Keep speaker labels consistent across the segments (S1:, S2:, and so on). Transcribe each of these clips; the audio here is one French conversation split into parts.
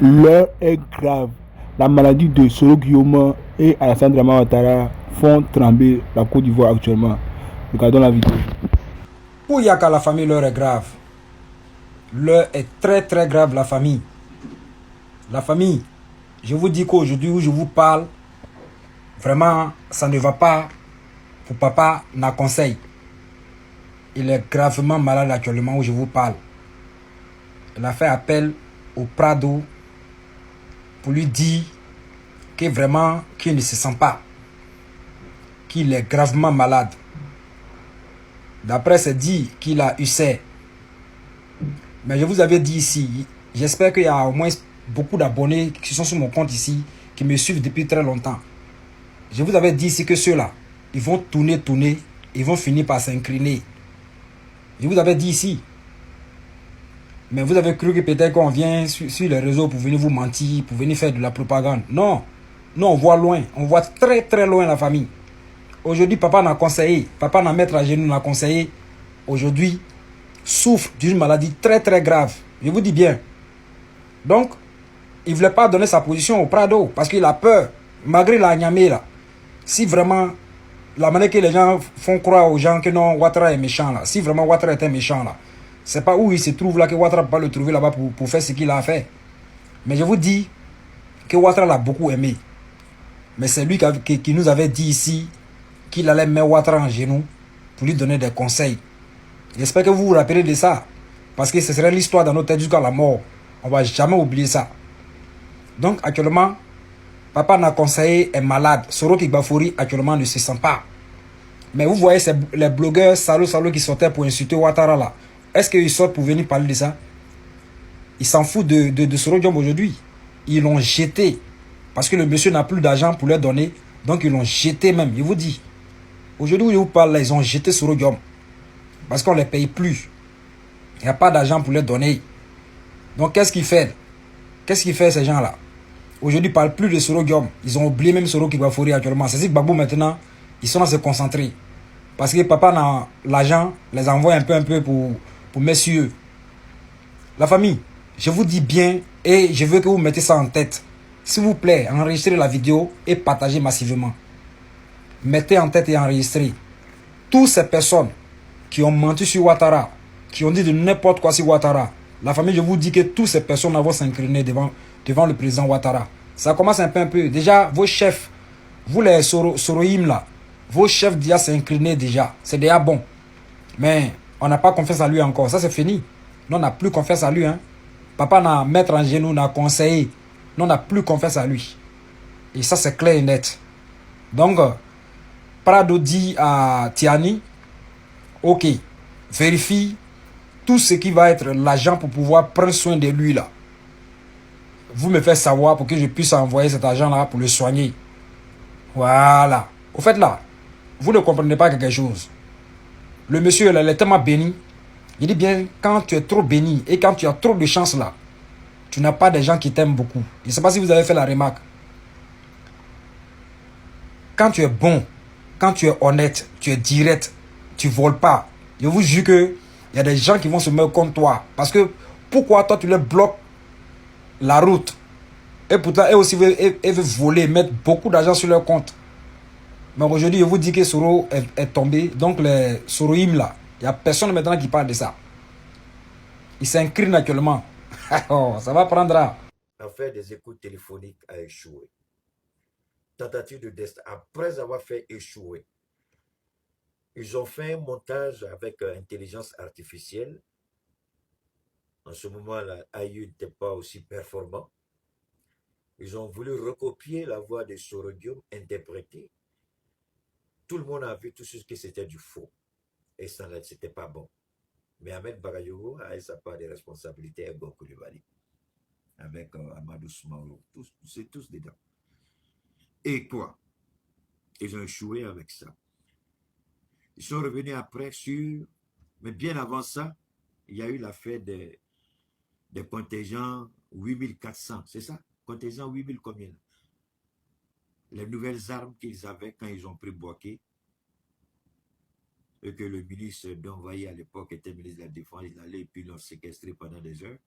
S1: L'heure est grave. La maladie de Soro Guillaume et Alassane Dramane Ouattara font trembler la Côte d'Ivoire actuellement. Regardons la vidéo.
S2: Pour Yaka, la famille, l'heure est grave. L'heure est très très grave, la famille. La famille, je vous dis qu'aujourd'hui où je vous parle, vraiment, ça ne va pas pour papa n'a conseil. Il est gravement malade actuellement où je vous parle. Il a fait appel au Prado pour lui dire que vraiment, qu'il ne se sent pas. Qu'il est gravement malade. D'après, c'est dit qu'il a UC. Mais je vous avais dit ici, j'espère qu'il y a au moins beaucoup d'abonnés qui sont sur mon compte ici, qui me suivent depuis très longtemps. Je vous avais dit ici que ceux-là, ils vont tourner, ils vont finir par s'incliner. Je vous avais dit ici. Mais vous avez cru que peut-être qu'on vient sur les réseaux pour venir vous mentir, pour venir faire de la propagande. Non. Nous, on voit loin. On voit très très loin la famille. Aujourd'hui, papa n'a conseillé, papa n'a maître à genoux n'a conseillé. Aujourd'hui, souffre d'une maladie très très grave. Je vous dis bien. Donc, il ne voulait pas donner sa position au Prado parce qu'il a peur. Malgré la Niamey là. Si vraiment, la manière que les gens font croire aux gens que non, Ouattara est méchant là. Si vraiment Ouattara était méchant là. C'est pas où il se trouve là que Ouattara ne peut pas le trouver là-bas pour faire ce qu'il a fait. Mais je vous dis que Ouattara l'a beaucoup aimé. Mais c'est lui qui nous avait dit ici qu'il allait mettre Ouattara en genoux pour lui donner des conseils. J'espère que vous vous rappelez de ça. Parce que ce serait l'histoire dans notre tête jusqu'à la mort. On ne va jamais oublier ça. Donc actuellement, papa n'a conseillé est malade. Soro Kigbafouri actuellement ne se sent pas. Mais vous voyez les blogueurs salauds qui sortaient pour insulter Ouattara là. Est-ce qu'ils sortent pour venir parler de ça? Ils s'en foutent de Soro Diom aujourd'hui. Ils l'ont jeté. Parce que le monsieur n'a plus d'argent pour leur donner. Donc ils l'ont jeté même. Je vous dis. Aujourd'hui où je vous parle là, ils ont jeté Soro Diom. Parce qu'on ne les paye plus. Il n'y a pas d'argent pour leur donner. Donc qu'est-ce qu'ils font? Qu'est-ce qu'ils font ces gens-là? Aujourd'hui, ils ne parlent plus de Soro Diom. Ils ont oublié même Soro Kigbafouri actuellement. C'est-à-dire que Gbagbo maintenant, ils sont à se concentrer. Parce que papa n'a l'argent, les envoie un peu pour messieurs. La famille, je vous dis bien et je veux que vous mettez ça en tête. S'il vous plaît, enregistrez la vidéo et partagez massivement. Mettez en tête et enregistrez. Toutes ces personnes qui ont menti sur Ouattara, qui ont dit de n'importe quoi sur Ouattara, la famille, je vous dis que toutes ces personnes vont s'incliner devant le président Ouattara. Ça commence un peu. Déjà, vos chefs, vous les Soroïm là, vos chefs déjà s'incliner déjà. C'est déjà bon. Mais on n'a pas confiance à lui encore. Ça, c'est fini. Nous, on n'a plus confiance à lui. Hein. Papa n'a mettre en genoux, n'a conseillé. Nous, on n'a plus confiance à lui. Et ça, c'est clair et net. Donc, Prado dit à Tiani, ok, vérifie tout ce qui va être l'argent pour pouvoir prendre soin de lui là. Vous me faites savoir pour que je puisse envoyer cet argent là pour le soigner. Voilà. Au fait là, vous ne comprenez pas quelque chose. Le monsieur là, il est tellement béni. Il dit bien, quand tu es trop béni et quand tu as trop de chance là, tu n'as pas des gens qui t'aiment beaucoup. Je ne sais pas si vous avez fait la remarque. Quand tu es bon, quand tu es honnête, tu es direct, tu voles pas. Je vous jure que il y a des gens qui vont se mettre contre toi. Parce que pourquoi toi tu leur bloques la route? Et pourtant, eux aussi veulent voler, mettre beaucoup d'argent sur leur compte. Mais aujourd'hui, je vous dis que Soro est tombé. Donc les Soroïm là, il n'y a personne maintenant qui parle de ça. Ils s'inclinent actuellement. Oh, ça va prendre.
S3: L'affaire des écoutes téléphoniques a échoué. Tentative de destin. Après avoir fait échouer, ils ont fait un montage avec intelligence artificielle. En ce moment, la AI n'était pas aussi performant. Ils ont voulu recopier la voix de Sorodium interprétée. Tout le monde a vu tout ce que c'était du faux. Et ça n'était pas bon. Mais Ahmed Bagayogo a sa part de responsabilité à Gokulibali. Avec Amadou Soumaoro. C'est tous dedans. Et quoi? Ils ont échoué avec ça. Ils sont revenus après sur... Mais bien avant ça, il y a eu l'affaire des contingents 8400, c'est ça? Contingent 8000 combien? Les nouvelles armes qu'ils avaient quand ils ont pris Boaké et que le ministre d'Envoyé à l'époque était ministre de la Défense, il allait et puis l'ont séquestré pendant des heures.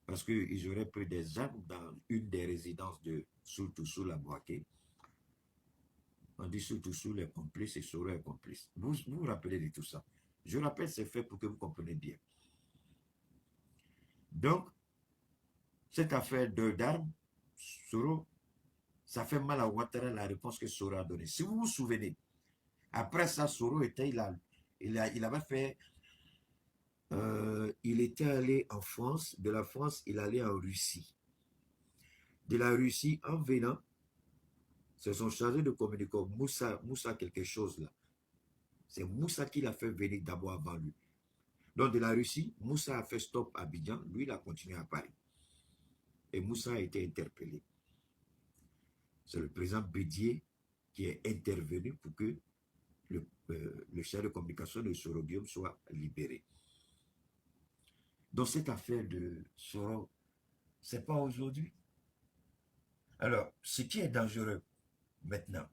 S3: parce qu'ils auraient pris des armes dans une des résidences de Soultoussou la Boaké. On dit Soultoussou les complices et Soro est complice. Vous vous rappelez de tout ça. Je rappelle ces faits pour que vous compreniez bien. Donc, cette affaire d'armes, Soro, ça fait mal à Ouattara la réponse que Soro a donnée. Si vous vous souvenez, après ça, Soro était, il avait fait, il était allé en France, de la France, il allait en Russie. De la Russie, en venant, c'est son chargé de communication, Moussa quelque chose là. C'est Moussa qui l'a fait venir d'abord avant lui. Donc de la Russie, Moussa a fait stop à Abidjan, lui il a continué à Paris. Et Moussa a été interpellé. C'est le président Bédier qui est intervenu pour que le chef de communication de Soro Guillaume soit libéré. Donc cette affaire de Soro, c'est pas aujourd'hui. Alors, ce qui est dangereux maintenant,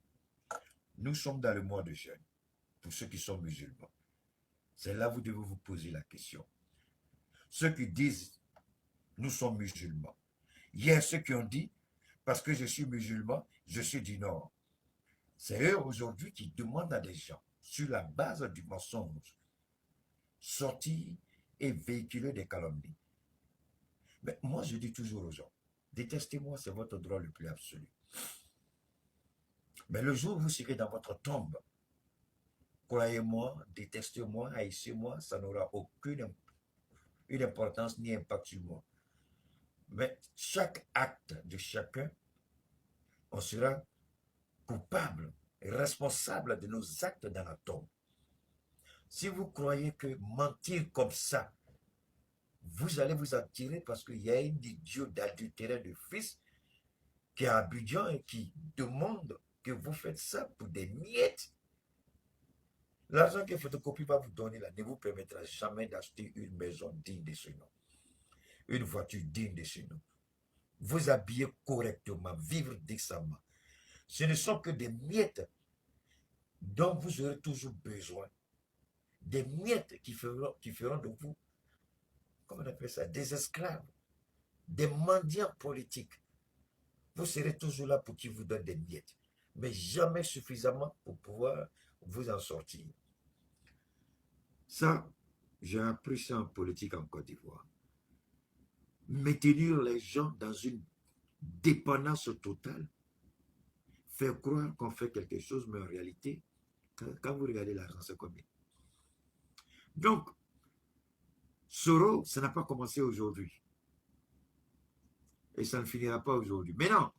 S3: nous sommes dans le mois de jeûne, pour ceux qui sont musulmans. C'est là que vous devez vous poser la question. Ceux qui disent, nous sommes musulmans. Hier, ceux qui ont dit, parce que je suis musulman, je suis du Nord. C'est eux aujourd'hui qui demandent à des gens, sur la base du mensonge, sortir et véhiculer des calomnies. Mais moi, je dis toujours aux gens, détestez-moi, c'est votre droit le plus absolu. Mais le jour où vous serez dans votre tombe, croyez-moi, détestez-moi, haïssez-moi, ça n'aura aucune importance ni impact sur moi. Mais chaque acte de chacun, on sera coupable et responsable de nos actes dans la tombe. Si vous croyez que mentir comme ça, vous allez vous en tirer parce qu'il y a un idiot d'adultère de fils qui est à Abidjan et qui demande que vous faites ça pour des miettes. L'argent que Photocopie va vous donner là ne vous permettra jamais d'acheter une maison digne de ce nom, une voiture digne de ce nom. Vous habiller correctement, vivre décemment. Ce ne sont que des miettes dont vous aurez toujours besoin. Des miettes qui feront de vous, comment on appelle ça, des esclaves, des mendiants politiques. Vous serez toujours là pour qu'ils vous donnent des miettes, mais jamais suffisamment pour pouvoir vous en sortir. Ça, j'ai appris ça en politique en Côte d'Ivoire. Maintenir les gens dans une dépendance totale, faire croire qu'on fait quelque chose, mais en réalité, quand vous regardez l'argent, c'est combien? Donc, Soro, ça n'a pas commencé aujourd'hui. Et ça ne finira pas aujourd'hui. Mais non,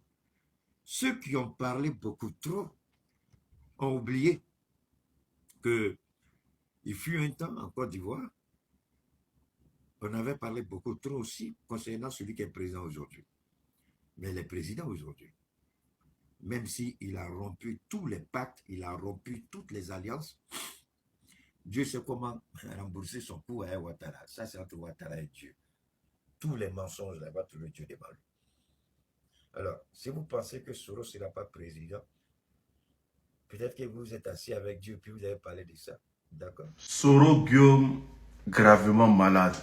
S3: ceux qui ont parlé beaucoup trop ont oublié qu'il fut un temps en Côte d'Ivoire, on avait parlé beaucoup trop aussi concernant celui qui est président aujourd'hui. Mais le président aujourd'hui, même s'il a rompu tous les pactes, il a rompu toutes les alliances, Dieu sait comment rembourser son coup à Ouattara. Ça, c'est entre Ouattara et Dieu. Tous les mensonges, là-bas, tout le Dieu des balles. Alors, si vous pensez que Soro ne sera pas président, peut-être que vous êtes assis avec Dieu puis vous avez parlé de ça. D'accord?
S4: Soro Guillaume, gravement malade.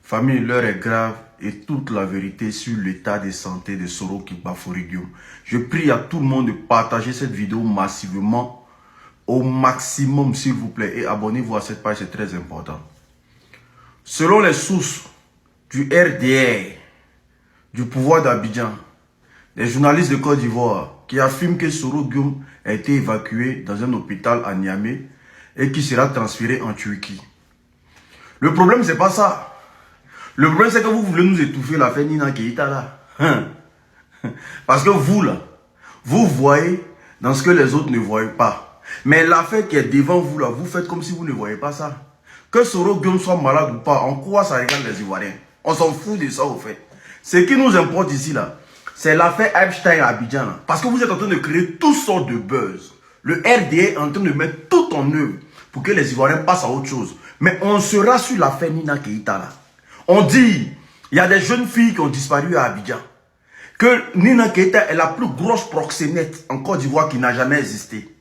S4: Famille, l'heure est grave et toute la vérité sur l'état de santé de Soro Kibafori Guillaume. Je prie à tout le monde de partager cette vidéo massivement, au maximum s'il vous plaît, et abonnez-vous à cette page, c'est très important. Selon les sources du RDR, du pouvoir d'Abidjan, des journalistes de Côte d'Ivoire qui affirment que Soro Guillaume a été évacué dans un hôpital à Niamey et qui sera transféré en Turquie. Le problème, c'est pas ça. Le problème, c'est que vous voulez nous étouffer la fête Nina Keïta là. Parce que vous là, vous voyez dans ce que les autres ne voient pas. Mais l'affaire qui est devant vous là, vous faites comme si vous ne voyez pas ça. Que Soro Guillaume soit malade ou pas, en quoi ça regarde les Ivoiriens? On s'en fout de ça au fait. Ce qui nous importe ici là, c'est l'affaire Epstein à Abidjan là. Parce que vous êtes en train de créer toutes sortes de buzz. Le RDA est en train de mettre tout en œuvre pour que les Ivoiriens passent à autre chose. Mais on sera sur l'affaire Nina Keïta là. On dit, il y a des jeunes filles qui ont disparu à Abidjan. Que Nina Keïta est la plus grosse proxénète en Côte d'Ivoire qui n'a jamais existé.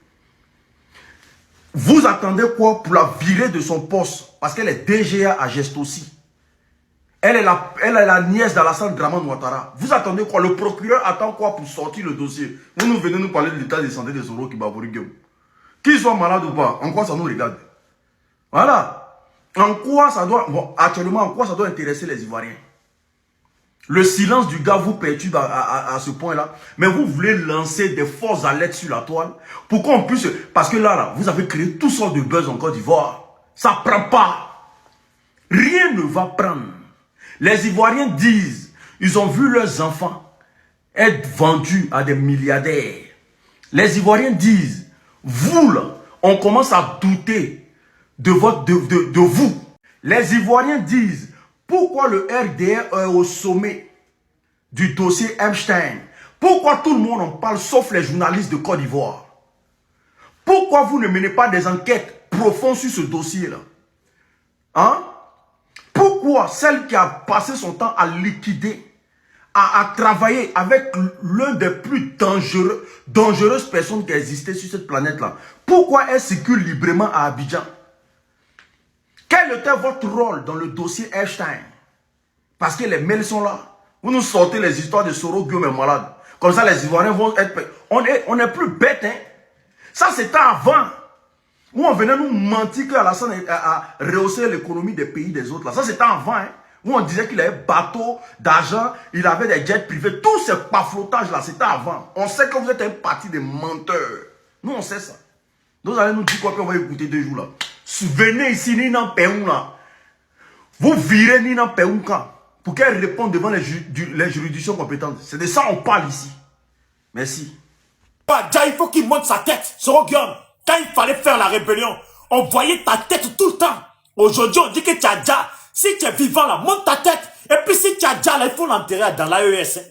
S4: Vous attendez quoi pour la virer de son poste? Parce qu'elle est DGA à geste aussi. Elle est la nièce d'Alassane Draman Ouattara. Vous attendez quoi? Le procureur attend quoi pour sortir le dossier? Vous nous venez nous parler de l'état de santé des Soro qui Guillaume. Qu'ils soient malades ou pas, en quoi ça nous regarde? Voilà. En quoi ça doit... Bon, actuellement, en quoi ça doit intéresser les Ivoiriens? Le silence du gars vous perturbe à ce point-là. Mais vous voulez lancer des fausses alertes sur la toile pour qu'on puisse... Parce que là, vous avez créé toutes sortes de buzz en Côte d'Ivoire. Ça ne prend pas. Rien ne va prendre. Les Ivoiriens disent, ils ont vu leurs enfants être vendus à des milliardaires. Les Ivoiriens disent, vous là, on commence à douter de vous. Les Ivoiriens disent, pourquoi le RDR est au sommet du dossier Epstein? Pourquoi tout le monde en parle sauf les journalistes de Côte d'Ivoire? Pourquoi vous ne menez pas des enquêtes profondes sur ce dossier-là? Hein? Pourquoi celle qui a passé son temps à liquider, à travailler avec l'un des plus dangereuses personnes qui existaient sur cette planète-là, pourquoi elle circule librement à Abidjan? Quel était votre rôle dans le dossier Epstein? Parce que les mails sont là. Vous nous sortez les histoires de Soro Guillaume est malade. Comme ça, les Ivoiriens vont être... On est plus bêtes, hein? Ça, c'était avant. Où on venait nous mentir qu'Alassane a rehaussé l'économie des pays des autres. Là. Ça, c'était avant. Hein? Où on disait qu'il avait bateau, d'argent, il avait des jets privés. Tous ces paflotages-là, c'était avant. On sait que vous êtes un parti de menteurs. Nous, on sait ça. Vous allez nous dire quoi qu'on va écouter 2 jours là. Venez ici, Nina Péoun là. Vous virez Nina Péoun quand? Pour qu'elle réponde devant les juridictions compétentes. C'est de ça qu'on parle ici. Merci.
S5: Il faut qu'il monte sa tête. Soro Guillaume, quand il fallait faire la rébellion, on voyait ta tête tout le temps. Aujourd'hui, on dit que tu as déjà. Si tu es vivant là, monte ta tête. Et puis si tu as déjà là, il faut l'enterrer dans l'AES. Hein.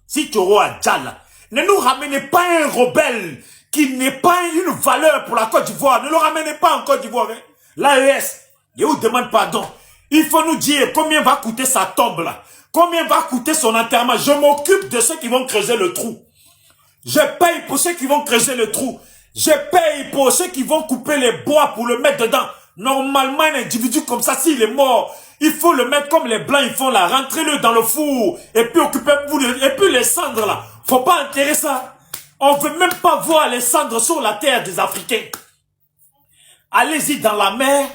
S5: Si tu auras déjà là, ne nous ramenez pas un rebelle qui n'est pas une valeur pour la Côte d'Ivoire. Ne le ramenez pas en Côte d'Ivoire. Hein. L'AES, il vous demande pardon. Il faut nous dire combien va coûter sa tombe là. Combien va coûter son enterrement. Je m'occupe de ceux qui vont creuser le trou. Je paye pour ceux qui vont creuser le trou. Je paye pour ceux qui vont couper les bois pour le mettre dedans. Normalement, un individu comme ça, s'il est mort, il faut le mettre comme les Blancs, ils font là. Rentrez-le dans le four. Et puis occupez-vous de... Et puis les cendres là. Faut pas enterrer ça. On veut même pas voir les cendres sur la terre des Africains. Allez-y dans la mer.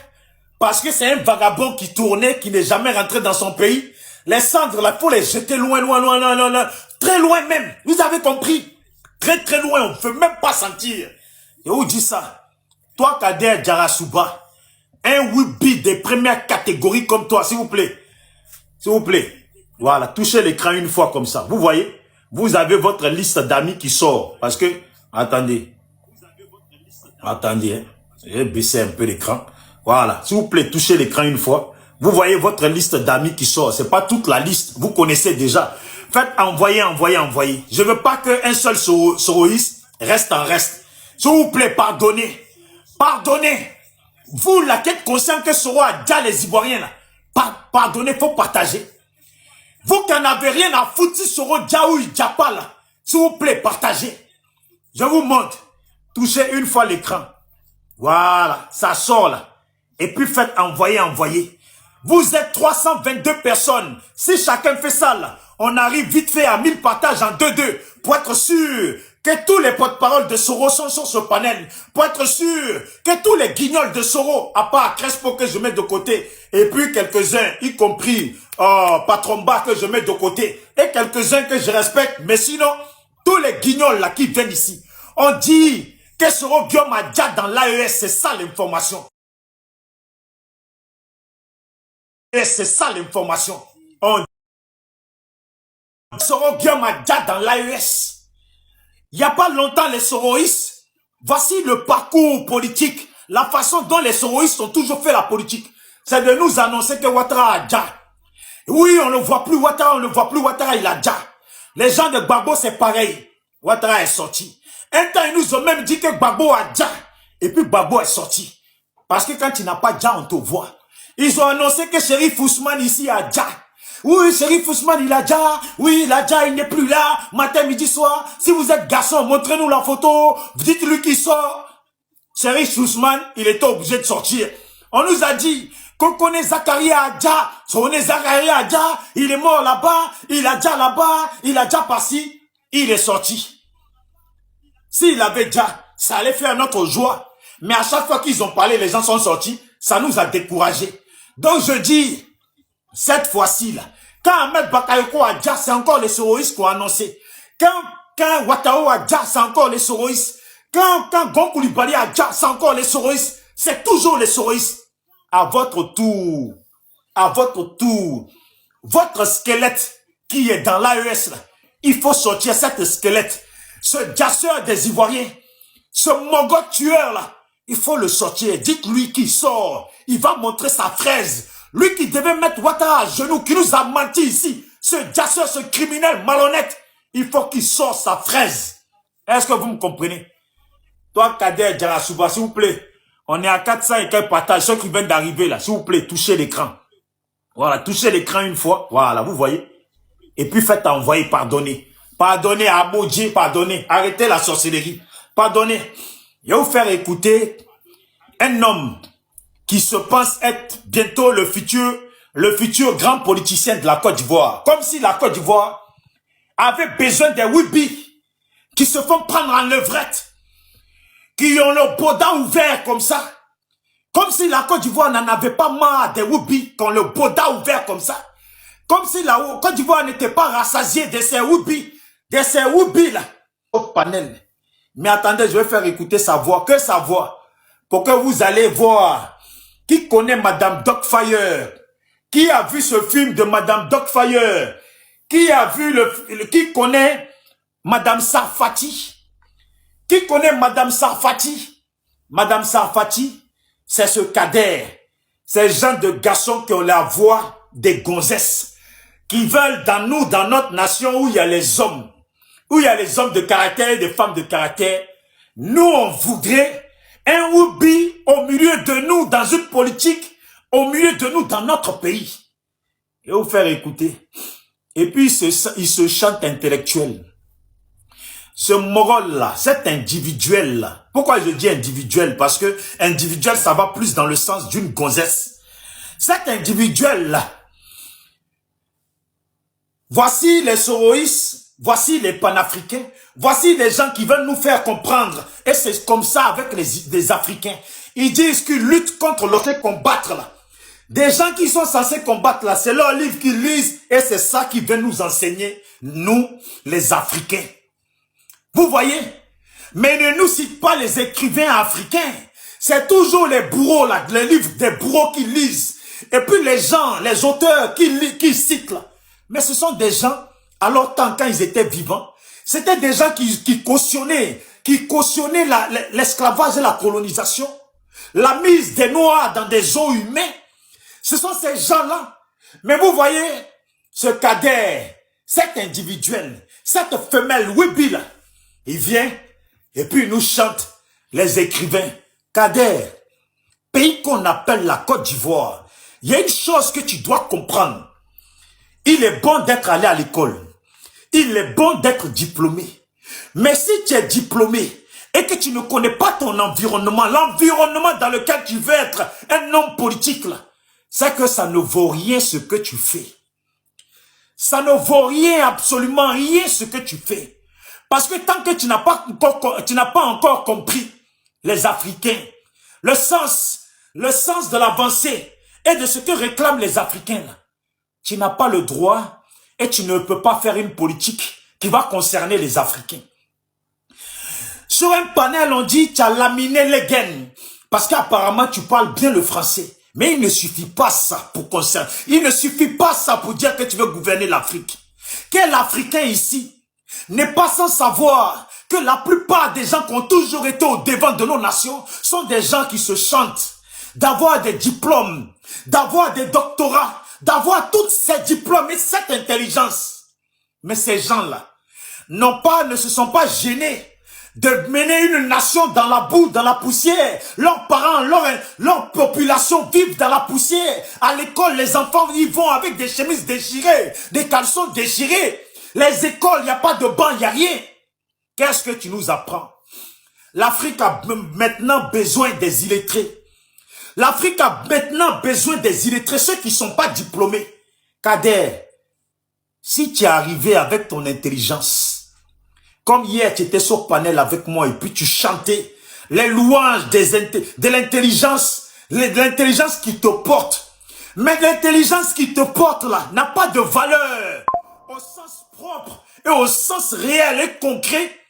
S5: Parce que c'est un vagabond qui tournait, qui n'est jamais rentré dans son pays. Les cendres là, il faut les jeter loin, loin, loin, loin, loin, loin. Très loin même. Vous avez compris? Très très loin, on ne peut même pas sentir. Et où dit ça? Toi, Kader Djarasouba, un Wibi de première catégorie comme toi, s'il vous plaît. S'il vous plaît. Voilà, touchez l'écran une fois comme ça. Vous voyez? Vous avez votre liste d'amis qui sort. Parce que, attendez. Attendez, hein. J'ai baissé un peu l'écran. Voilà, s'il vous plaît, touchez l'écran une fois. Vous voyez votre liste d'amis qui sort. C'est pas toute la liste. Vous connaissez déjà. Faites envoyer, envoyer, envoyer. Je veux pas qu'un seul soroïste reste en reste. S'il vous plaît, pardonnez. Pardonnez. Vous, la quête consciente que Soro a déjà les Ivoiriens là. Pardonnez, faut partager. Vous qui n'en avez rien à foutre si Soro Djaou Djapa là. S'il vous plaît, partagez. Je vous montre. Touchez une fois l'écran. Voilà, ça sort là. Et puis faites envoyer, envoyer. Vous êtes 322 personnes. Si chacun fait ça là, on arrive vite fait à 1000 partages en 2-2 pour être sûr que tous les porte-paroles de Soro sont sur ce panel. Pour être sûr que tous les guignols de Soro, à part Crespo que je mets de côté, et puis quelques-uns, y compris Patromba que je mets de côté, et quelques-uns que je respecte, mais sinon, tous les guignols là qui viennent ici, on dit que Soro Guillaume a déjà dans l'AES, c'est ça l'information. Et c'est ça l'information. On Soro Guillaume a déjà dans l'AES. Il n'y a pas longtemps les soroïstes, voici le parcours politique, la façon dont les soroïstes ont toujours fait la politique. C'est de nous annoncer que Ouattara a déjà. Oui, on ne voit plus Ouattara, on ne voit plus Ouattara, il a déjà. Les gens de Gbagbo, c'est pareil. Ouattara est sorti. Un temps, ils nous ont même dit que Gbagbo a déjà. Et puis Gbagbo est sorti. Parce que quand tu n'as pas déjà, on te voit. Ils ont annoncé que Chérif Ousmane ici a déjà. Oui, Chérif Ousmane, il a déjà. Oui, il a déjà, il n'est plus là. Matin, midi, soir. Si vous êtes garçon, montrez-nous la photo. Dites-lui qu'il sort. Chérif Ousmane, il était obligé de sortir. On nous a dit Qu'on connaît Zakaria Adja, on est Zakaria Adja, il est mort là-bas, il a déjà là-bas, il a déjà passé, il est sorti. S'il avait déjà, ça allait faire notre joie. Mais à chaque fois qu'ils ont parlé, les gens sont sortis, ça nous a découragés. Donc je dis, cette fois-ci là, quand Ahmed Bakayoko Adja, c'est encore les soroïstes qui ont annoncé. Quand Ouattao Adja, c'est encore les soroïstes. Quand Gon Coulibaly Adja, c'est encore les soroïstes. C'est toujours les soroïstes. À votre tour, votre squelette qui est dans l'AES, il faut sortir cette squelette. Ce jasseur des Ivoiriens, ce mogol tueur là, il faut le sortir. Dites-lui qu'il sort. Il va montrer sa fraise. Lui qui devait mettre Ouattara à genoux, qui nous a menti ici. Ce jasseur, ce criminel malhonnête, il faut qu'il sorte sa fraise. Est-ce que vous me comprenez? Toi, Kader Djarasouba, s'il vous plaît. On est à 400 et quelques partages. Ceux qui viennent d'arriver là, s'il vous plaît, touchez l'écran. Voilà, touchez l'écran une fois. Voilà, vous voyez. Et puis faites envoyer, pardonner. Pardonnez à Abodji, pardonnez. Arrêtez la sorcellerie. Pardonnez. Je vais vous faire écouter un homme qui se pense être bientôt le futur grand politicien de la Côte d'Ivoire. Comme si la Côte d'Ivoire avait besoin des Wibi qui se font prendre en levrette, qui ont le boda ouvert comme ça. Comme si la Côte d'Ivoire n'en avait pas marre des Wibi qui ont le boda ouvert comme ça. Comme si la Côte d'Ivoire n'était pas rassasiée de ces Wibi là. Au panel. Mais attendez, je vais faire écouter sa voix, que sa voix, pour que vous allez voir. Qui connaît Madame Dogfire? Qui a vu ce film de Madame Dogfire? Qui a vu qui connaît Madame Sarfati? Qui connaît Madame Sarfati? Madame Sarfati, c'est ce Kader. Ces gens de garçons qui ont la voix des gonzesses, qui veulent dans nous, dans notre nation où il y a les hommes, où il y a les hommes de caractère et des femmes de caractère. Nous, on voudrait un Woubi au milieu de nous dans une politique, au milieu de nous dans notre pays. Et vous faire écouter. Et puis, il se chante intellectuel. Ce Mogol-là, cet individuel-là. Pourquoi je dis individuel? Parce que individuel, ça va plus dans le sens d'une gonzesse. Cet individuel-là, voici les soroïstes, voici les panafricains, voici les gens qui veulent nous faire comprendre. Et c'est comme ça avec les Africains. Ils disent qu'ils luttent contre l'autre combattre là. Des gens qui sont censés combattre là, c'est leur livre qu'ils lisent et c'est ça qui vient nous enseigner, nous, les Africains. Vous voyez? Mais ne nous cite pas les écrivains africains. C'est toujours les bourreaux là, les livres des bourreaux qui lisent. Et puis les gens, les auteurs qui citent là. Mais ce sont des gens, à leur temps, quand ils étaient vivants, c'était des gens qui cautionnaient l'esclavage et la colonisation, la mise des Noirs dans des eaux humaines. Ce sont ces gens-là. Mais vous voyez, ce Kader, cet individuel, cette femelle Wibi là, il vient et puis il nous chante les écrivains. Kader, pays qu'on appelle la Côte d'Ivoire, il y a une chose que tu dois comprendre. Il est bon d'être allé à l'école. Il est bon d'être diplômé. Mais si tu es diplômé et que tu ne connais pas ton environnement, l'environnement dans lequel tu veux être un homme politique, là, c'est que ça ne vaut rien ce que tu fais. Ça ne vaut rien, absolument rien ce que tu fais. Parce que tant que tu n'as pas encore compris les Africains, le sens de l'avancée et de ce que réclament les Africains, là, tu n'as pas le droit et tu ne peux pas faire une politique qui va concerner les Africains. Sur un panel, on dit tu as laminé les gaines parce qu'apparemment tu parles bien le français. Mais il ne suffit pas ça pour concerner. Il ne suffit pas ça pour dire que tu veux gouverner l'Afrique. Quel Africain ici n'est pas sans savoir que la plupart des gens qui ont toujours été au devant de nos nations sont des gens qui se chantent d'avoir des diplômes, d'avoir des doctorats, d'avoir tous ces diplômes et cette intelligence. Mais ces gens-là ne se sont pas gênés de mener une nation dans la boue, dans la poussière. Leurs parents, leur population vivent dans la poussière. À l'école, les enfants, ils vont avec des chemises déchirées, des caleçons déchirés. Les écoles, il n'y a pas de banc, il n'y a rien. Qu'est-ce que tu nous apprends? L'Afrique a maintenant besoin des illettrés. L'Afrique a maintenant besoin des illettrés, ceux qui ne sont pas diplômés. Kader, si tu es arrivé avec ton intelligence, comme hier tu étais sur panel avec moi et puis tu chantais les louanges de l'intelligence, l'intelligence qui te porte. Mais l'intelligence qui te porte là n'a pas de valeur au sens propre et au sens réel et concret,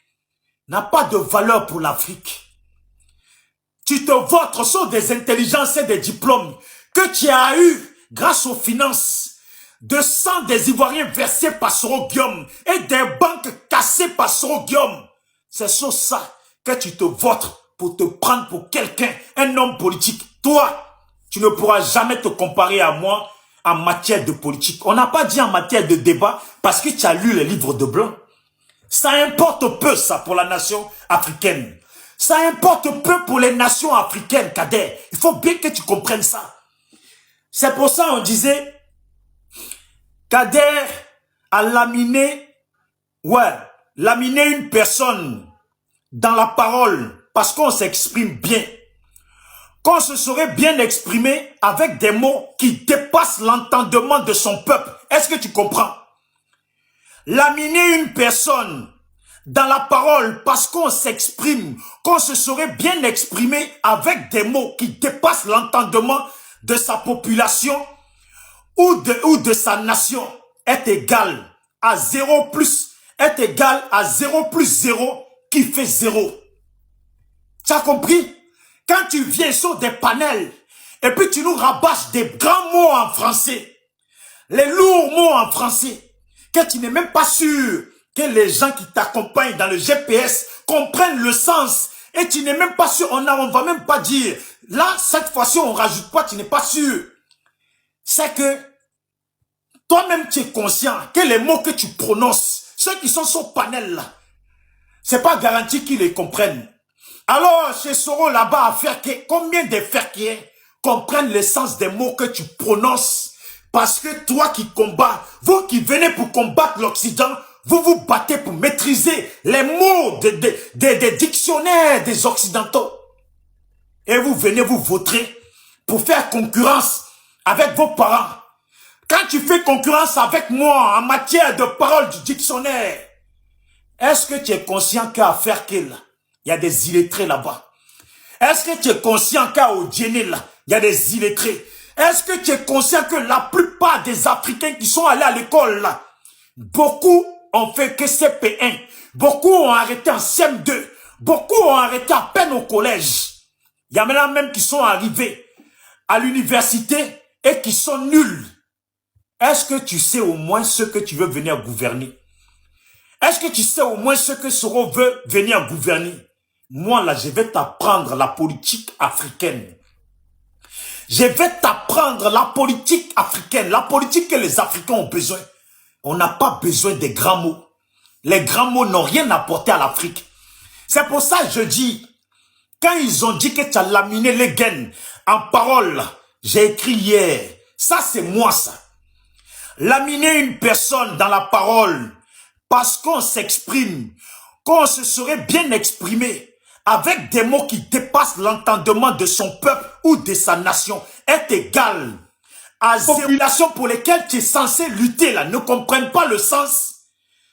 S5: n'a pas de valeur pour l'Afrique. Tu te vautres sur des intelligences et des diplômes que tu as eu grâce aux finances de sang des Ivoiriens versés par Soro Guillaume et des banques cassées par Soro Guillaume. C'est sur ça que tu te vautres pour te prendre pour quelqu'un, un homme politique. Toi, tu ne pourras jamais te comparer à moi en matière de politique. On n'a pas dit en matière de débat parce que tu as lu les livres de Blanc. Ça importe peu, ça, pour la nation africaine. Ça importe peu pour les nations africaines, Kader. Il faut bien que tu comprennes ça. C'est pour ça qu'on disait, Kader a laminé une personne dans la parole parce qu'on s'exprime bien. Qu'on se serait bien exprimé avec des mots qui dépassent l'entendement de son peuple. Est-ce que tu comprends? Laminer une personne dans la parole parce qu'on s'exprime, qu'on se serait bien exprimé avec des mots qui dépassent l'entendement de sa population ou de sa nation est égal à 0 plus, est égal à 0 plus 0 qui fait 0. Tu as compris? Quand tu viens sur des panels et puis tu nous rabâches des grands mots en français, les lourds mots en français, que tu n'es même pas sûr que les gens qui t'accompagnent dans le GPS comprennent le sens et tu n'es même pas sûr, on va même pas dire, là, cette fois-ci, on rajoute pas, tu n'es pas sûr. C'est que toi-même, tu es conscient que les mots que tu prononces, ceux qui sont sur panel là, c'est pas garanti qu'ils les comprennent. Alors, chez Soro, là-bas, à Ferké, combien de Ferkéens comprennent le sens des mots que tu prononces? Parce que toi qui combats, vous qui venez pour combattre l'Occident, vous vous battez pour maîtriser les mots des dictionnaires des Occidentaux. Et vous venez vous vautrer pour faire concurrence avec vos parents. Quand tu fais concurrence avec moi en matière de paroles du dictionnaire, est-ce que tu es conscient qu'à Ferké, là, il y a des illettrés là-bas? Est-ce que tu es conscient qu'à Odjéné, là, il y a des illettrés? Est-ce que tu es conscient que la plupart des Africains qui sont allés à l'école, là, beaucoup ont fait que CP1, beaucoup ont arrêté en CM2, beaucoup ont arrêté à peine au collège. Il y a maintenant même qui sont arrivés à l'université et qui sont nuls. Est-ce que tu sais au moins ce que tu veux venir gouverner? Est-ce que tu sais au moins ce que Soro veut venir gouverner? Moi, là, je vais t'apprendre la politique africaine. Je vais t'apprendre la politique africaine, la politique que les Africains ont besoin. On n'a pas besoin des grands mots. Les grands mots n'ont rien apporté à l'Afrique. C'est pour ça que je dis, quand ils ont dit que tu as laminé les gaines en parole, j'ai écrit hier, ça c'est moi ça. Laminer une personne dans la parole, parce qu'on s'exprime, qu'on se serait bien exprimé, avec des mots qui dépassent l'entendement de son peuple ou de sa nation, est égal à des populations pour lesquelles tu es censé lutter, là, ne comprennent pas le sens.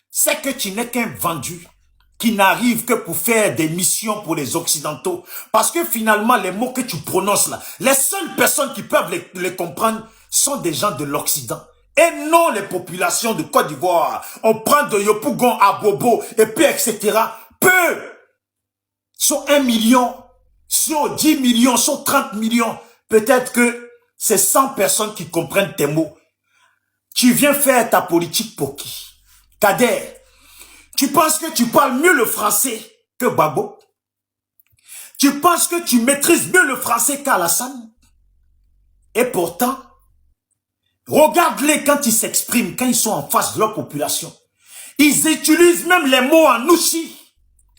S5: C'est que tu n'es qu'un vendu qui n'arrive que pour faire des missions pour les Occidentaux. Parce que finalement, les mots que tu prononces là, les seules personnes qui peuvent les comprendre sont des gens de l'Occident. Et non les populations de Côte d'Ivoire. On prend de Yopougon à Bobo et puis etc. Peu sur 1 million, sur 10 millions, sur 30 millions. Peut-être que c'est 100 personnes qui comprennent tes mots. Tu viens faire ta politique pour qui? Kader, tu penses que tu parles mieux le français que Babo? Tu penses que tu maîtrises mieux le français qu'Alassane? Et pourtant, regarde-les quand ils s'expriment, quand ils sont en face de leur population. Ils utilisent même les mots en ouchi.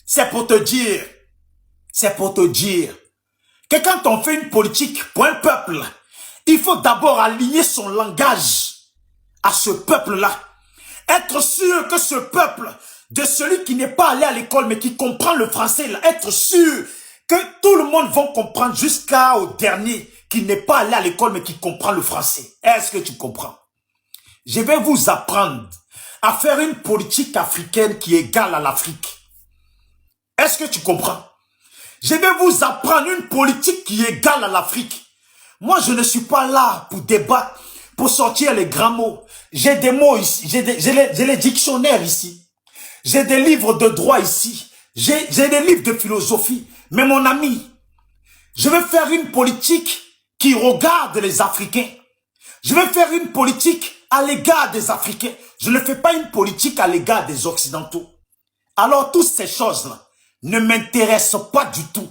S5: C'est pour te dire que quand on fait une politique pour un peuple, il faut d'abord aligner son langage à ce peuple-là. Être sûr que ce peuple, de celui qui n'est pas allé à l'école mais qui comprend le français, là, être sûr que tout le monde va comprendre jusqu'au dernier qui n'est pas allé à l'école mais qui comprend le français. Est-ce que tu comprends? Je vais vous apprendre à faire une politique africaine qui est égale à l'Afrique. Est-ce que tu comprends? Je vais vous apprendre une politique qui est égale à l'Afrique. Moi, je ne suis pas là pour débattre, pour sortir les grands mots. J'ai des mots ici, j'ai les dictionnaires ici. J'ai des livres de droit ici. J'ai des livres de philosophie. Mais mon ami, je vais faire une politique qui regarde les Africains. Je vais faire une politique à l'égard des Africains. Je ne fais pas une politique à l'égard des Occidentaux. Alors, toutes ces choses-là ne m'intéressent pas du tout.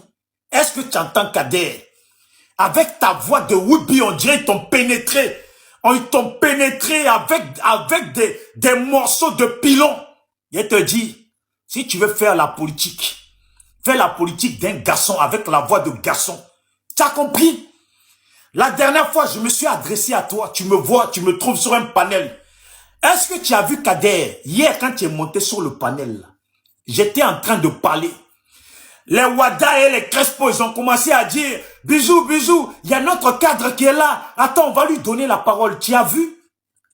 S5: Est-ce que tu entends, Kader? Avec ta voix de Woubi, on dirait qu'ils t'ont pénétré. Ils t'ont pénétré avec des morceaux de pilon. Je te dis, si tu veux faire la politique, fais la politique d'un garçon avec la voix de garçon. Tu as compris? La dernière fois, je me suis adressé à toi. Tu me vois, tu me trouves sur un panel. Est-ce que tu as vu Kader? Hier, quand tu es monté sur le panel, j'étais en train de parler. Les Wada et les Crespo, ils ont commencé à dire, bisous, bisous, il y a notre cadre qui est là. Attends, on va lui donner la parole. Tu as vu?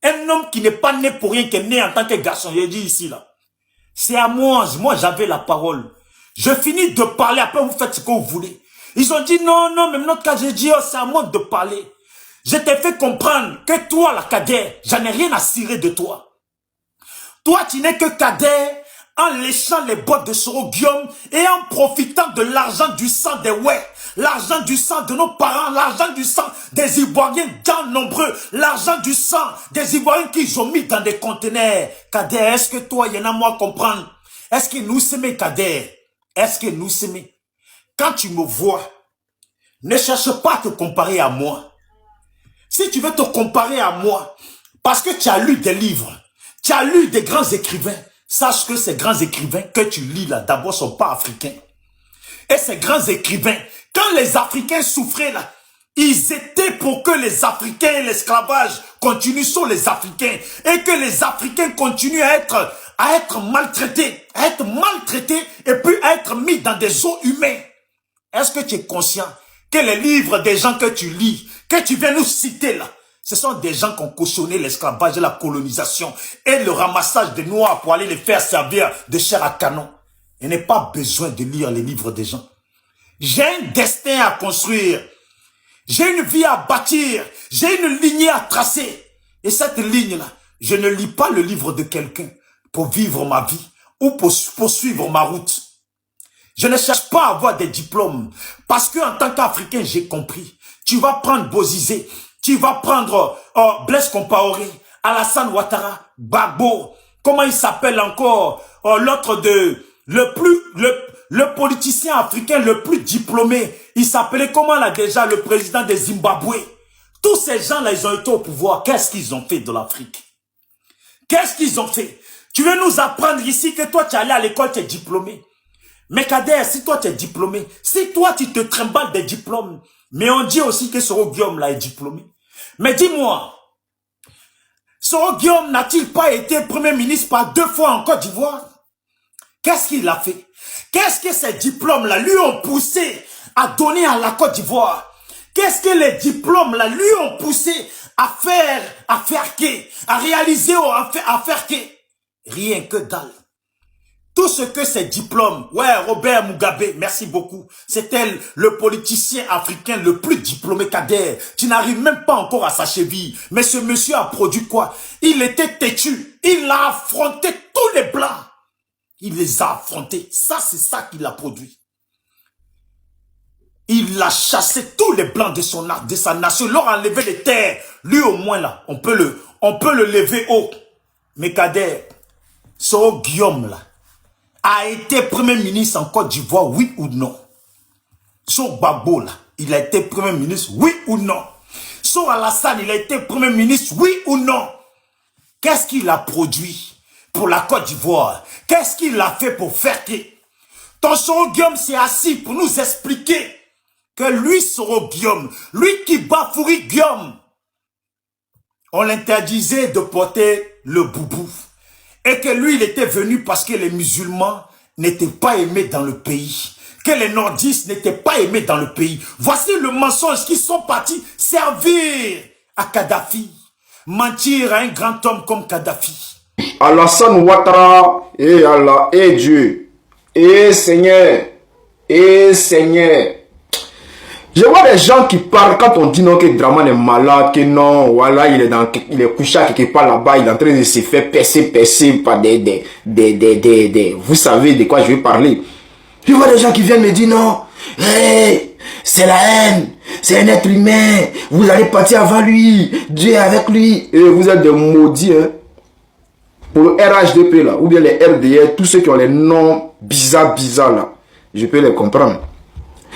S5: Un homme qui n'est pas né pour rien, qui est né en tant que garçon. J'ai dit ici, là. C'est à moi j'avais la parole. Je finis de parler, après vous faites ce que vous voulez. Ils ont dit, non, non, même notre cas, j'ai dit, oh, c'est à moi de parler. Je t'ai fait comprendre que toi, la Kader, j'en ai rien à cirer de toi. Toi, tu n'es que Kader en léchant les bottes de Soro Guillaume et en profitant de l'argent du sang des ouais, l'argent du sang de nos parents, l'argent du sang des Ivoiriens dans nombreux, l'argent du sang des Ivoiriens qu'ils ont mis dans des conteneurs. Kader, est-ce que toi, il y en a moi à comprendre? Est-ce que nous s'aimons, Kader? Est-ce que nous s'aimons? Quand tu me vois, ne cherche pas à te comparer à moi. Si tu veux te comparer à moi, parce que tu as lu des livres, tu as lu des grands écrivains, sache que ces grands écrivains que tu lis là, d'abord, ne sont pas africains. Et ces grands écrivains, quand les Africains souffraient là, ils étaient pour que les Africains et l'esclavage continuent sur les Africains et que les Africains continuent à être maltraités et puis à être mis dans des eaux humaines. Est-ce que tu es conscient que les livres des gens que tu lis, que tu viens nous citer là, ce sont des gens qui ont cautionné l'esclavage et la colonisation et le ramassage des Noirs pour aller les faire servir de chair à canon. Il n'est pas besoin de lire les livres des gens. J'ai un destin à construire. J'ai une vie à bâtir. J'ai une lignée à tracer. Et cette ligne-là, je ne lis pas le livre de quelqu'un pour vivre ma vie ou pour poursuivre ma route. Je ne cherche pas à avoir des diplômes. Parce que en tant qu'Africain, j'ai compris. Tu vas prendre Bozizé. Tu vas prendre Blaise Compaoré, Alassane Ouattara, Gbagbo. Comment il s'appelle encore? L'autre de... Le politicien africain le plus diplômé. Il s'appelait comment là déjà? Le président de Zimbabwe. Tous ces gens-là, ils ont été au pouvoir. Qu'est-ce qu'ils ont fait de l'Afrique? Qu'est-ce qu'ils ont fait? Tu veux nous apprendre ici que toi, tu es allé à l'école, tu es diplômé. Mais Kader, si toi, tu es diplômé, si toi, tu te trimbales des diplômes, mais on dit aussi que Soro Guillaume là est diplômé. Mais dis-moi, Soro Guillaume n'a-t-il pas été Premier ministre par 2 fois en Côte d'Ivoire? Qu'est-ce qu'il a fait? Qu'est-ce que ces diplômes-là lui ont poussé à donner à la Côte d'Ivoire? Qu'est-ce que les diplômes-là lui ont poussé à réaliser ou à faire que? Rien que dalle. Tout ce que ces diplômes, ouais, Robert Mugabe, merci beaucoup, c'était le politicien africain le plus diplômé, Kader. Tu n'arrives même pas encore à sa cheville. Mais ce monsieur a produit quoi? Il était têtu. Il a affronté tous les blancs. Il les a affrontés. Ça, c'est ça qu'il a produit. Il a chassé tous les blancs de sa nation. Il leur a enlevé les terres. Lui, au moins, là, on peut le lever haut. Mais Kader, Soro Guillaume, là, a été Premier ministre en Côte d'Ivoire, oui ou non? Sur Gbagbo, là, il a été Premier ministre, oui ou non? Sur Alassane, il a été Premier ministre, oui ou non? Qu'est-ce qu'il a produit pour la Côte d'Ivoire? Qu'est-ce qu'il a fait pour faire que? Ton Soro Guillaume s'est assis pour nous expliquer que lui, Soro Guillaume, lui qui bafouille Guillaume, on l'interdisait de porter le boubou. Et que lui, il était venu parce que les musulmans n'étaient pas aimés dans le pays. que les nordistes n'étaient pas aimés dans le pays. Voici le mensonge qu'ils sont partis servir à Kadhafi. Mentir à un grand homme comme Kadhafi.
S6: Alassane Ouattara, et Allah, et Dieu, et Seigneur, et Seigneur. Je vois des gens qui parlent quand on dit non que Draman est malade, que non, voilà, il est couché quelque part là-bas, il est en train de se faire percer par vous savez de quoi je vais parler. Je vois des gens qui viennent me dire non, hey, c'est la haine, c'est un être humain, vous allez partir avant lui, Dieu est avec lui, et vous êtes des maudits, hein. Pour le RHDP là, ou bien les RDR, tous ceux qui ont les noms bizarres là, je peux les comprendre.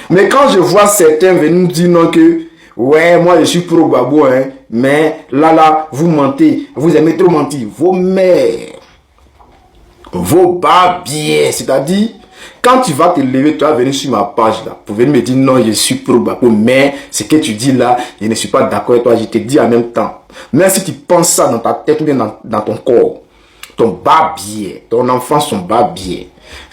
S6: Mais quand je vois certains venir nous dire non que, ouais, moi je suis pro Gbagbo, hein, mais là, vous mentez, vous aimez trop mentir, vos mères, vos babiers, c'est-à-dire, quand tu vas te lever, tu vas venir sur ma page là, pour venir me dire non, je suis pro Gbagbo, mais ce que tu dis là, je ne suis pas d'accord avec toi, je te dis en même temps. Même si tu penses ça dans ta tête ou bien dans ton corps, ton babier, ton enfant son babier,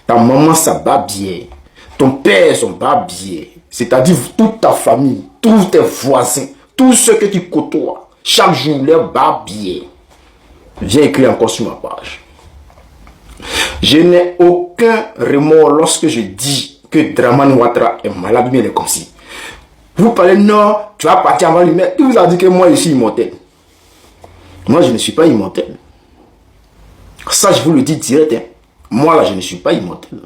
S6: ta maman sa babier, ton père son babier, c'est-à-dire toute ta famille, tous tes voisins, tous ceux que tu côtoies, chaque jour leur babier. Viens écrire encore sur ma page. Je n'ai aucun remords lorsque je dis que Draman Ouattara est malade, mais il est comme si. Vous parlez non, tu vas partir avant lui, mais il vous a dit que moi je suis immortel. Moi je ne suis pas immortel. Ça, je vous le dis direct. Hein. Moi, là, je ne suis pas immortel.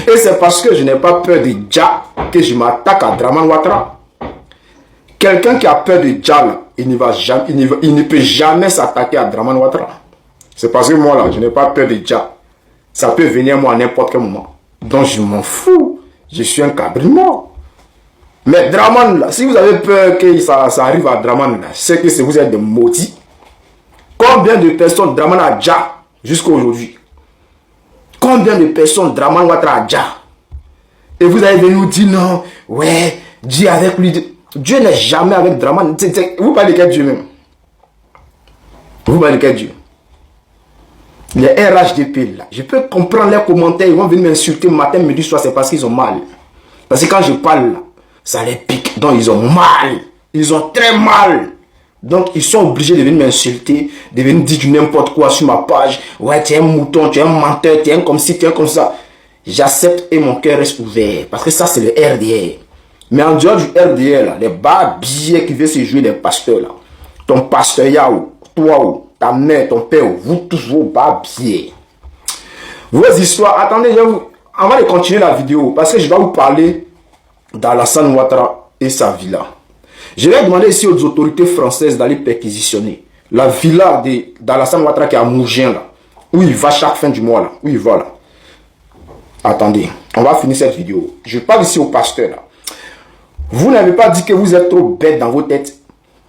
S6: Et c'est parce que je n'ai pas peur de Dja que je m'attaque à Draman Ouattara. Quelqu'un qui a peur de Dja, là, il ne peut jamais s'attaquer à Draman Ouattara. C'est parce que moi, là, je n'ai pas peur de Dja. Ça peut venir moi à n'importe quel moment. Donc, je m'en fous. Je suis un cabri mort. Mais Draman, là, si vous avez peur que ça arrive à Draman, là, c'est que vous êtes des maudits. Combien de personnes Draman a Dja jusqu'à aujourd'hui? Combien de personnes Draman Ouattara a Dja? Et vous allez venir nous dire non, ouais, Dieu avec lui. Dieu n'est jamais avec Draman. Vous parlez de quel Dieu même? Vous parlez de quel Dieu? Les RHDP là, je peux comprendre leurs commentaires, ils vont venir m'insulter matin, midi, soir, c'est parce qu'ils ont mal. Parce que quand je parle là, ça les pique. Donc ils ont mal. Ils ont très mal. Donc, ils sont obligés de venir m'insulter, de venir dire du n'importe quoi sur ma page. Ouais, tu es un mouton, tu es un menteur, tu es un comme ci, tu es un comme ça. J'accepte et mon cœur reste ouvert. Parce que ça, c'est le RDR. Mais en dehors du RDR, là, les babiers qui veulent se jouer des pasteurs, là. Ton pasteur Yao, toi, ta mère, ton père, vous tous vos babiers. Vos histoires, attendez, avant de continuer la vidéo, parce que je vais vous parler d'Alassane Ouattara et sa villa. Je vais demander ici aux autorités françaises d'aller perquisitionner la villa d'Alassane Ouattara qui est à Mougins, là, où il va chaque fin du mois, là, où il va là. Attendez, on va finir cette vidéo. Je parle ici au pasteur là. Vous n'avez pas dit que vous êtes trop bête dans vos têtes.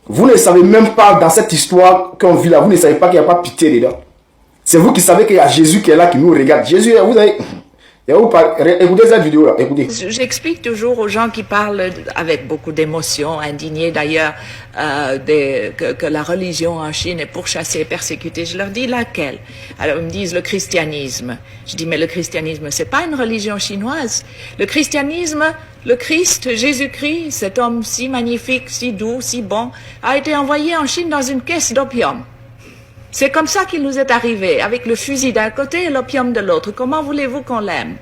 S6: Vous ne savez même pas dans cette histoire qu'on vit là, vous ne savez pas qu'il n'y a pas pitié dedans. C'est vous qui savez qu'il y a Jésus qui est là, qui nous regarde. Jésus, vous avez... Écoutez cette vidéo là, écoutez.
S7: J'explique toujours aux gens qui parlent avec beaucoup d'émotion, indignés d'ailleurs, que la religion en Chine est pourchassée, persécutée. Je leur dis laquelle? Alors ils me disent le christianisme. Je dis mais le christianisme c'est pas une religion chinoise. Le christianisme, le Christ, Jésus-Christ, cet homme si magnifique, si doux, si bon, a été envoyé en Chine dans une caisse d'opium. C'est comme ça qu'il nous est arrivé, avec le fusil d'un côté et l'opium de l'autre. Comment voulez-vous qu'on l'aime?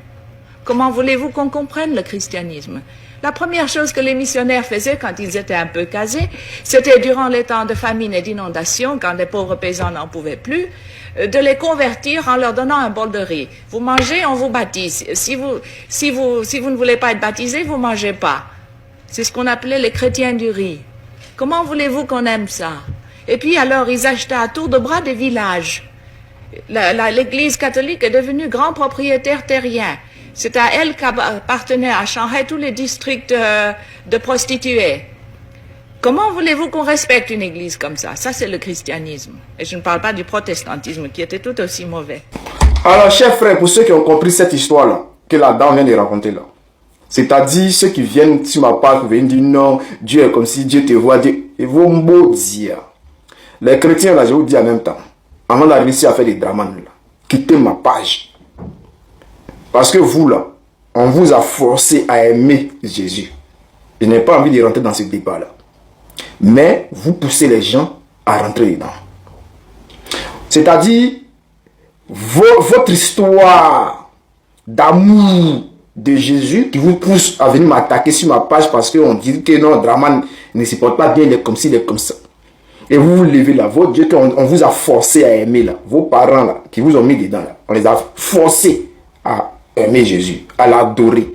S7: Comment voulez-vous qu'on comprenne le christianisme? La première chose que les missionnaires faisaient quand ils étaient un peu casés, c'était durant les temps de famine et d'inondation, quand les pauvres paysans n'en pouvaient plus, de les convertir en leur donnant un bol de riz. Vous mangez, on vous baptise. Si vous ne voulez pas être baptisé, vous mangez pas. C'est ce qu'on appelait les chrétiens du riz. Comment voulez-vous qu'on aime ça? Et puis alors, ils achetaient à tour de bras des villages. L'Église catholique est devenue grand propriétaire terrien. C'est à elle qu'appartenaient à Shanghai tous les districts de prostituées. Comment voulez-vous qu'on respecte une église comme ça? Ça, c'est le christianisme. Et je ne parle pas du protestantisme, qui était tout aussi mauvais.
S6: Alors, chers frères, pour ceux qui ont compris cette histoire-là, que la dame vient de raconter là, c'est-à-dire ceux qui viennent sur ma part, qui viennent dire non, Dieu est comme si Dieu te voit, Dieu, et vos mots dire. Les chrétiens, là, je vous dis en même temps, avant d'arriver ici à faire des dramas, là, quittez ma page. Parce que vous, là, on vous a forcé à aimer Jésus. Je n'ai pas envie de rentrer dans ce débat-là. Mais vous poussez les gens à rentrer dedans. C'est-à-dire, votre histoire d'amour de Jésus qui vous pousse à venir m'attaquer sur ma page parce qu'on dit que non, Draman ne supporte pas bien, il est comme ci, il est comme ça. Et vous vous levez là, votre Dieu qu'on vous a forcé à aimer là, vos parents là, qui vous ont mis dedans là, on les a forcés à aimer Jésus, à l'adorer.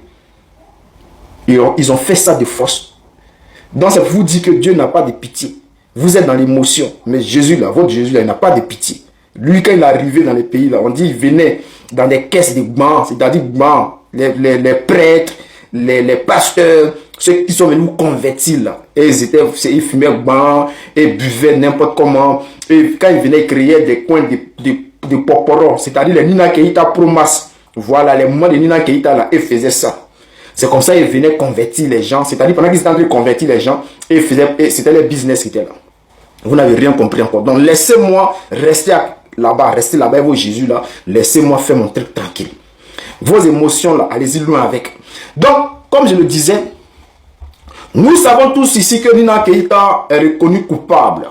S6: Ils ont fait ça de force. Donc ça vous dit que Dieu n'a pas de pitié. Vous êtes dans l'émotion, mais Jésus là, votre Jésus là, il n'a pas de pitié. Lui, quand il est arrivé dans les pays là, on dit il venait dans des caisses de bancs, c'est-à-dire bancs, les prêtres, les pasteurs, ceux qui sont venus convertir là, et ils fumaient bancs, et buvaient n'importe comment, et quand ils venaient créer des coins de poporon, c'est-à-dire les Nina Keita Promas, voilà, les moments de Nina Keita là, ils faisaient ça. C'est comme ça qu'ils venaient convertir les gens, c'est-à-dire pendant qu'ils étaient en train de convertir les gens, et c'était les business qui étaient là. Vous n'avez rien compris encore. Donc laissez-moi rester là-bas, restez là-bas avec Jésus là, laissez-moi faire mon truc tranquille. Vos émotions là, allez-y loin avec. Donc, comme je le disais, nous savons tous ici que Nina Keita est reconnue coupable.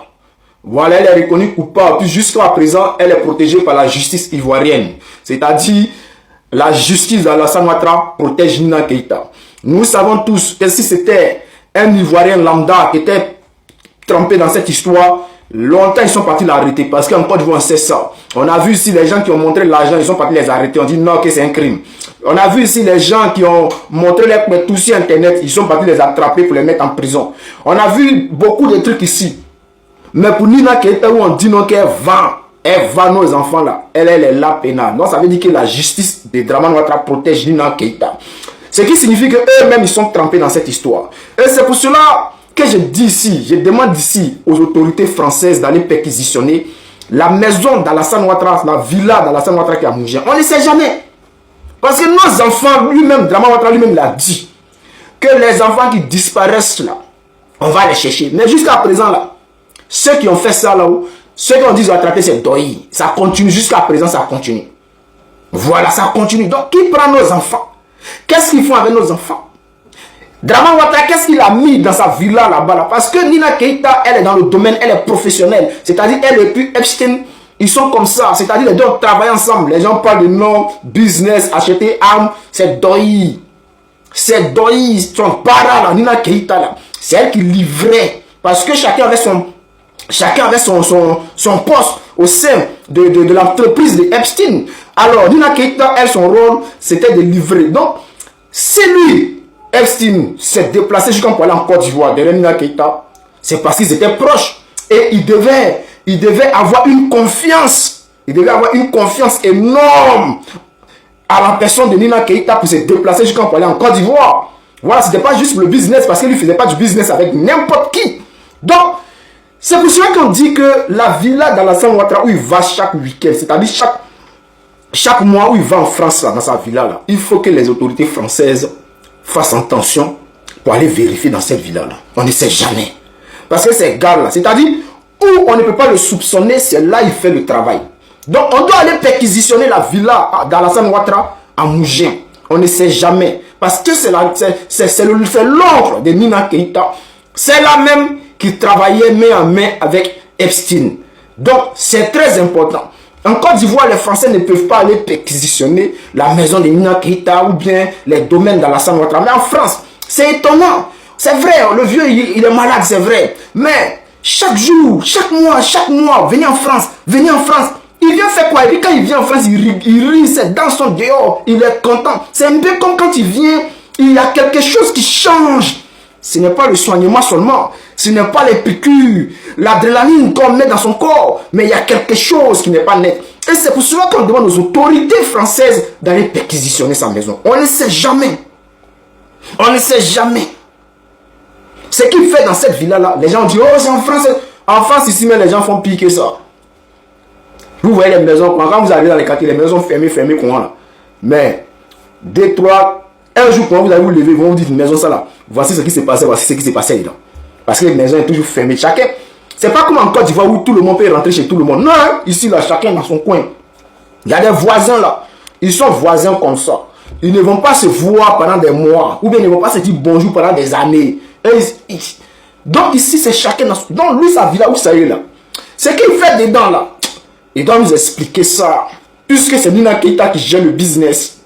S6: Voilà, elle est reconnue coupable. Puis jusqu'à présent, elle est protégée par la justice ivoirienne. C'est-à-dire, la justice d'Alassane Ouattara protège Nina Keita. Nous savons tous que si c'était un Ivoirien lambda qui était trempé dans cette histoire, longtemps ils sont partis l'arrêter parce qu'en Côte d'Ivoire on sait ça. On a vu ici les gens qui ont montré l'argent, ils sont partis les arrêter. On dit non, que c'est un crime. On a vu ici les gens qui ont montré les tout sur internet, ils sont partis les attraper pour les mettre en prison. On a vu beaucoup de trucs ici. Mais pour Nina Keita, où on dit non qu'elle vend nos enfants là, elle est là pénale. Donc ça veut dire que la justice de Dramane Ouattara protège Nina Keita. Ce qui signifie qu'eux-mêmes ils sont trempés dans cette histoire. Et c'est pour cela que je dis ici, je demande ici aux autorités françaises d'aller perquisitionner la maison d'Alassane Ouattara, la villa d'Alassane Ouattara qui est à Mougien. On ne sait jamais. Parce que nos enfants, lui-même, Dramane Ouattara lui-même l'a dit, que les enfants qui disparaissent là, on va les chercher. Mais jusqu'à présent là, ceux qui ont fait ça là-haut, ceux qui ont dit qu'ils ont attrapé ces doyi, ça continue, jusqu'à présent ça continue. Voilà, ça continue. Donc qui prend nos enfants? Qu'est-ce qu'ils font avec nos enfants? Dramane Ouattara, qu'est-ce qu'il a mis dans sa villa là-bas là? Parce que Nina Keita, elle est dans le domaine, elle est professionnelle. C'est-à-dire, elle et puis Epstein, ils sont comme ça. C'est-à-dire, les deux travaillent ensemble. Les gens parlent de non, business, acheter armes, c'est doyi. C'est doyi, son para là, Nina Keita là. C'est elle qui livrait. Parce que chacun avait son poste au sein de l'entreprise de Epstein. Alors, Nina Keita, elle, son rôle, c'était de livrer. Donc, c'est lui. Epstein s'est déplacé jusqu'à pour aller en Côte d'Ivoire derrière Nina Keita. C'est parce qu'ils étaient proches. Et il devait avoir une confiance. Il devait avoir une confiance énorme à la personne de Nina Keita pour se déplacer jusqu'à pour aller en Côte d'Ivoire. Voilà, ce n'était pas juste le business parce qu'il ne faisait pas du business avec n'importe qui. Donc, c'est pour cela qu'on dit que la villa d'Alassane Ouattara où il va chaque week-end, c'est-à-dire chaque mois où il va en France, là, dans sa villa, là, il faut que les autorités françaises fassent attention pour aller vérifier dans cette villa-là. On ne sait jamais. Parce que ces gars-là, c'est-à-dire où on ne peut pas le soupçonner, c'est là il fait le travail. Donc on doit aller perquisitionner la villa d'Alassane Ouattara à Mougien. On ne sait jamais. Parce que c'est l'oncle de Nina Keita. C'est la même qui travaillait main en main avec Epstein. Donc c'est très important. En Côte d'Ivoire, les Français ne peuvent pas aller perquisitionner la maison de Nina Keita ou bien les domaines d'Alassane Ouattara. Mais en France, c'est étonnant. C'est vrai, le vieux, il est malade, c'est vrai. Mais chaque jour, chaque mois, venez en France. Il vient faire quoi? Et puis quand il vient en France, il rit, ses dents sont dehors, il est content. C'est un peu comme quand il vient, il y a quelque chose qui change. Ce n'est pas le soignement seulement. Ce n'est pas les piqûres, l'adrénaline qu'on met dans son corps, mais il y a quelque chose qui n'est pas net. Et c'est pour cela qu'on demande aux autorités françaises d'aller perquisitionner sa maison. On ne sait jamais. On ne sait jamais. Ce qu'il fait dans cette villa-là, les gens disent, oh, c'est en France. En France, ici, mais les gens font pire que ça. Vous voyez les maisons, quand vous arrivez dans les quartiers, les maisons fermées, comment. Mais, 2, 3, un jour, quand vous allez vous lever, ils vont vous dire, une maison, ça là, voici ce qui s'est passé, voici ce qui s'est passé dedans. Parce que les maisons sont toujours fermées. Chacun, c'est pas comme en Côte d'Ivoire où tout le monde peut rentrer chez tout le monde. Non, ici, là, chacun dans son coin. Il y a des voisins là. Ils sont voisins comme ça. ils ne vont pas se voir pendant des mois, ou bien ils ne vont pas se dire bonjour pendant des années. Donc ici, c'est chacun dans son... Donc lui, sa villa, où ça y est là? Ce qu'il fait dedans là, il doit nous expliquer ça. Puisque c'est Nina Keita qui gère le business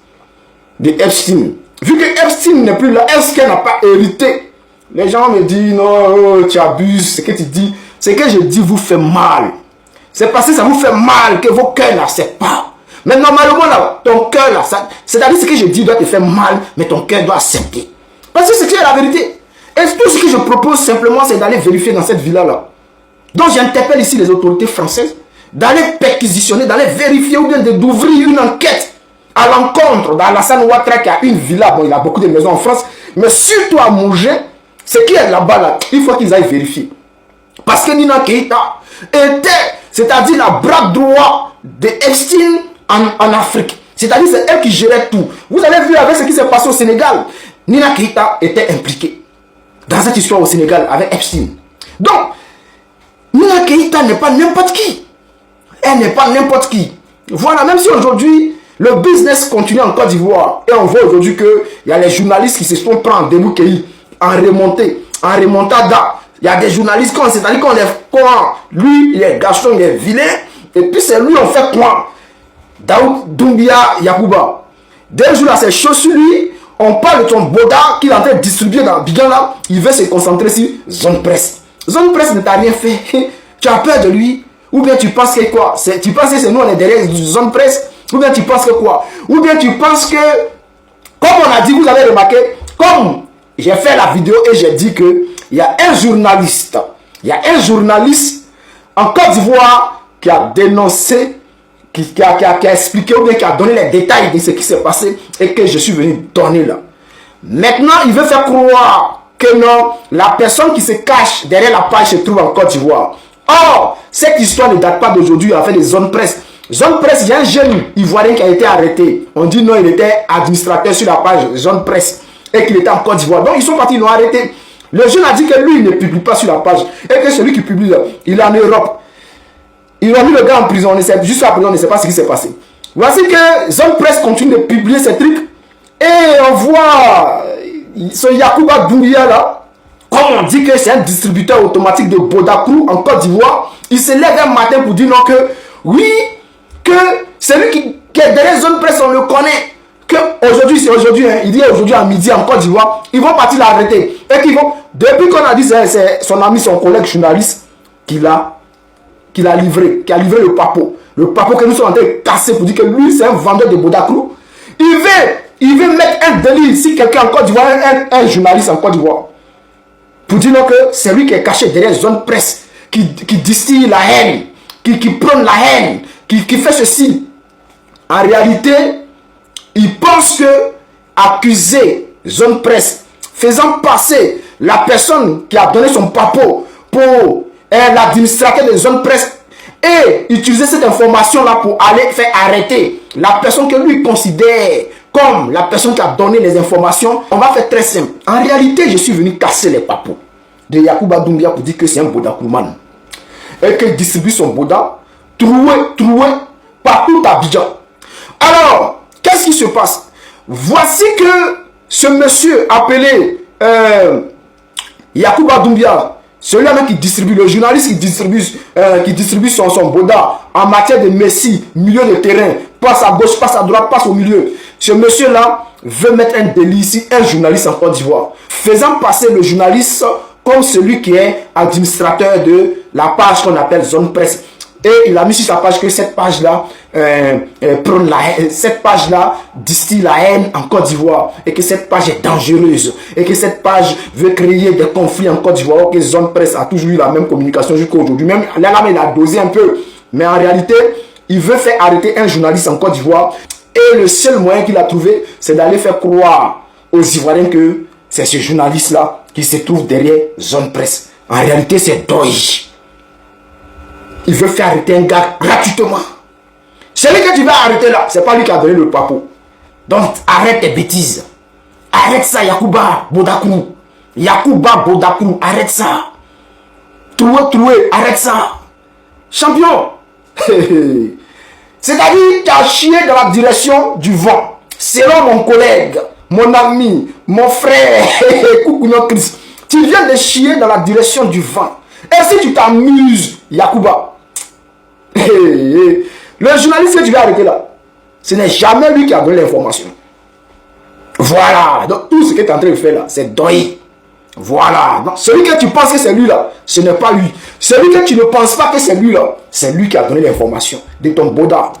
S6: de Epstein. Vu que Epstein n'est plus là, est-ce qu'elle n'a pas hérité? Les gens me disent, non, tu abuses, ce que tu dis. Ce que je dis vous fait mal. C'est parce que ça vous fait mal que vos cœurs n'acceptent pas. Mais normalement, là, ton cœur, là, c'est-à-dire ce que je dis doit te faire mal, mais ton cœur doit accepter. Parce que c'est la vérité. Et tout ce que je propose simplement, c'est d'aller vérifier dans cette villa-là. Donc j'interpelle ici les autorités françaises, d'aller perquisitionner, d'aller vérifier ou bien d'ouvrir une enquête à l'encontre d'Alassane Ouattara qui a une villa. Bon, il a beaucoup de maisons en France, mais surtout à Mougins, ce qui est là-bas, là, il faut qu'ils aillent vérifier. Parce que Nina Keita était, c'est-à-dire la bras droit de Epstein en Afrique. C'est-à-dire c'est elle qui gérait tout. Vous avez vu avec ce qui s'est passé au Sénégal, Nina Keita était impliquée dans cette histoire au Sénégal avec Epstein. Donc, Nina Keita n'est pas n'importe qui. Elle n'est pas n'importe qui. Voilà, même si aujourd'hui, le business continue en Côte d'Ivoire, et on voit aujourd'hui qu'il y a les journalistes qui se sont pris en débouquet, en remontée, en remontada. Il y a des journalistes, c'est-à-dire qu'on est quoi? Lui, il est garçon, il est vilain, et puis c'est lui, on fait quoi? Daoud Doumbia Yacouba. Dès le jour là, c'est chaud sur lui. On parle de ton boda qu'il est en train de distribuer dans Bigan là. Il veut se concentrer sur Zone Presse. Zone Presse ne t'a rien fait. Tu as peur de lui? Ou bien tu penses que quoi? Tu penses que c'est nous, on est derrière Zone Presse? Ou bien tu penses que quoi? Ou bien tu penses que, comme on a dit, vous avez remarqué, comme j'ai fait la vidéo et j'ai dit que il y a un journaliste en Côte d'Ivoire qui a dénoncé, qui a expliqué ou bien qui a donné les détails de ce qui s'est passé et que je suis venu donner là. Maintenant, il veut faire croire que non, la personne qui se cache derrière la page se trouve en Côte d'Ivoire. Or, cette histoire ne date pas d'aujourd'hui, en fait, des zones presse. Zone Presse, il y a un jeune Ivoirien qui a été arrêté. On dit non, il était administrateur sur la page Zone Presse et qu'il était en Côte d'Ivoire. Donc, ils sont partis, ils l'ont arrêté. Le jeune a dit que lui, il ne publie pas sur la page et que celui qui publie, il est en Europe. Ils ont mis le gars en prison, jusqu'à présent, on ne sait pas ce qui s'est passé. Voici que Zone Presse continue de publier ces trucs et on voit ce Yacouba Doumbia là, comme on dit que c'est un distributeur automatique de Bodakrou en Côte d'Ivoire. Il se lève un matin pour dire non que oui, que celui qui est derrière Zone Presse, on le connaît. Que aujourd'hui, c'est aujourd'hui, hein, il dit aujourd'hui à midi en Côte d'Ivoire, ils vont partir l'arrêter. Et qu'ils vont, depuis qu'on a dit c'est son ami, son collègue journaliste qui a livré le papo. Le papo que nous sommes en train de casser pour dire que lui, c'est un vendeur de Bodakrou. Il veut mettre un délit si quelqu'un en Côte d'Ivoire, un journaliste en Côte d'Ivoire, pour dire non que c'est lui qui est caché derrière Zone Presse, qui distille la haine, qui prône la haine, qui fait ceci. En réalité, il pense que accuser Zone Presse, faisant passer la personne qui a donné son papo pour l'administrateur de Zone Presse et utiliser cette information-là pour aller faire arrêter la personne que lui considère comme la personne qui a donné les informations, on va faire très simple. En réalité, je suis venu casser les papos de Yacouba Doumbia pour dire que c'est un Bodakrouman et qu'il distribue son Boda troué partout à Abidjan. Alors, qu'est-ce qui se passe? Voici que ce monsieur appelé Yacouba Doumbia, celui-là qui distribue, le journaliste qui distribue son Boda en matière de messie, milieu de terrain, passe à gauche, passe à droite, passe au milieu. Ce monsieur-là veut mettre un délit ici, un journaliste en Côte d'Ivoire, faisant passer le journaliste comme celui qui est administrateur de la page qu'on appelle Zone Presse. Et il a mis sur sa page que cette page-là prône la haine, cette page-là distille la haine en Côte d'Ivoire et que cette page est dangereuse et que cette page veut créer des conflits en Côte d'Ivoire, que Zone Presse a toujours eu la même communication jusqu'à aujourd'hui. Même là, il a dosé un peu, mais en réalité, il veut faire arrêter un journaliste en Côte d'Ivoire et le seul moyen qu'il a trouvé, c'est d'aller faire croire aux Ivoiriens que c'est ce journaliste-là qui se trouve derrière Zone Presse. En réalité, c'est Doige. Il veut faire arrêter un gars gratuitement. Celui que tu vas arrêter là, c'est pas lui qui a donné le papo. Donc arrête tes bêtises. Arrête ça, Yacouba Bodakrou. Yacouba Bodakrou, arrête ça. Troué, arrête ça. Champion. C'est-à-dire tu as chié dans la direction du vent. selon mon collègue, mon ami, mon frère, tu viens de chier dans la direction du vent. Et si tu t'amuses, Yacouba, le journaliste que tu vas arrêter là, ce n'est jamais lui qui a donné l'information. Voilà. Donc tout ce que tu es en train de faire là, c'est Doyi. Voilà. Donc, celui que tu penses que c'est lui là, ce n'est pas lui. Celui que tu ne penses pas que c'est lui là, c'est lui qui a donné l'information de ton boda.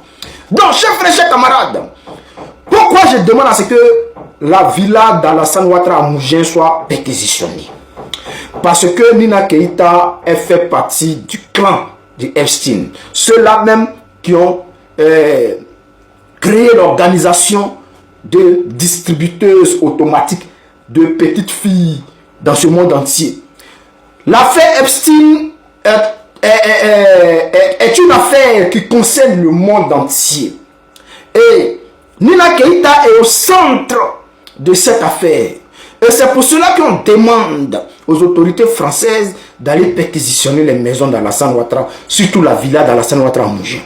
S6: Donc, chers frères, chers camarades, pourquoi je demande à ce que la villa d'Alassane Ouattara à Mougins soit perquisitionnée? Parce que Nina Keïta, elle fait partie du clan de Epstein. Ceux-là même qui ont créé l'organisation de distributeuses automatiques de petites filles dans ce monde entier. L'affaire Epstein est une affaire qui concerne le monde entier. Et Nina Keïta est au centre de cette affaire. Et c'est pour cela qu'on demande aux autorités françaises d'aller perquisitionner les maisons d'Alassane Ouattara, surtout la villa d'Alassane Ouattara à Mougins.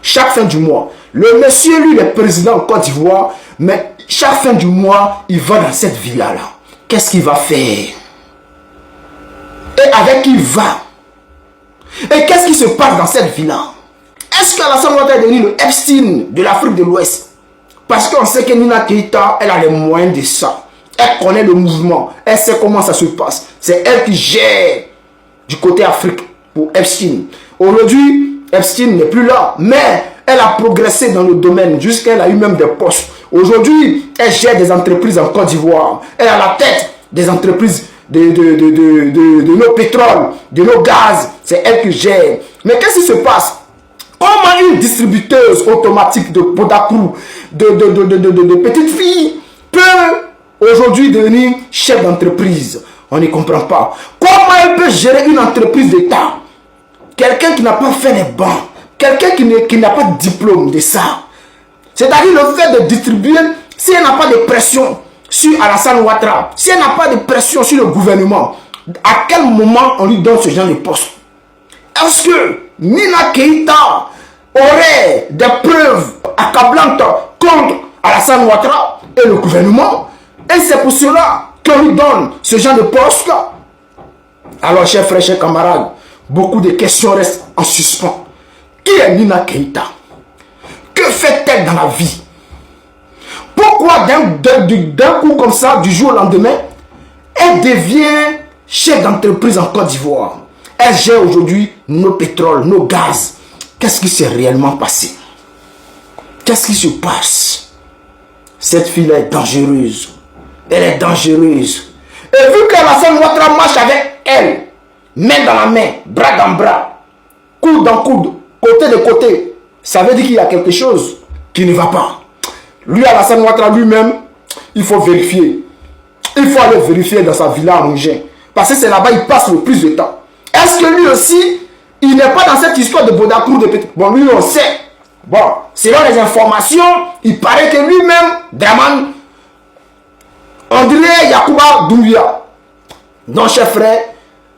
S6: Chaque fin du mois, le monsieur, lui, il est président en Côte d'Ivoire, mais chaque fin du mois, il va dans cette villa-là. Qu'est-ce qu'il va faire? Et avec qui il va? Et qu'est-ce qui se passe dans cette villa? Est-ce qu'Alassane Ouattara est devenu le Epstein de l'Afrique de l'Ouest? Parce qu'on sait que Nina Keïta, elle a les moyens de ça. Elle connaît le mouvement. Elle sait comment ça se passe. C'est elle qui gère du côté Afrique pour Epstein. Aujourd'hui, Epstein n'est plus là. Mais elle a progressé dans le domaine jusqu'à elle a eu même des postes. Aujourd'hui, elle gère des entreprises en Côte d'Ivoire. Elle est à la tête des entreprises de nos pétroles, de nos gaz. C'est elle qui gère. Mais qu'est-ce qui se passe? Comment une distributeuse automatique de Bodakrou, de petites filles, peut aujourd'hui devenir chef d'entreprise? On ne comprend pas. Comment elle peut gérer une entreprise d'État? Quelqu'un qui n'a pas fait les bancs, quelqu'un qui n'a pas de diplôme de ça. C'est-à-dire le fait de distribuer, si elle n'a pas de pression sur Alassane Ouattara, si elle n'a pas de pression sur le gouvernement, à quel moment on lui donne ce genre de poste? Est-ce que Nina Keïta aurait des preuves accablantes contre Alassane Ouattara et le gouvernement? Et c'est pour cela qu'on lui donne ce genre de poste. Alors, chers frères, chers camarades, beaucoup de questions restent en suspens. Qui est Nina Keïta? Que fait-elle dans la vie? Pourquoi d'un coup comme ça, du jour au lendemain, elle devient chef d'entreprise en Côte d'Ivoire? Elle gère aujourd'hui nos pétroles, nos gaz. Qu'est-ce qui s'est réellement passé? Qu'est-ce qui se passe? Cette fille est dangereuse. Elle est dangereuse. Et vu qu'Alassane Ouattara marche avec elle, main dans la main, bras dans bras, coude dans coude, côté de côté, ça veut dire qu'il y a quelque chose qui ne va pas. Lui, Alassane Ouattara lui-même, il faut vérifier. Il faut aller vérifier dans sa villa à Mougins. Parce que c'est là-bas qu'il passe le plus de temps. Est-ce que lui aussi, il n'est pas dans cette histoire de Bodakrou de petit? Bon, lui, on sait. Bon, selon les informations, il paraît que lui-même, Draman, on dirait Yacouba Doumbia. Non, chers frères,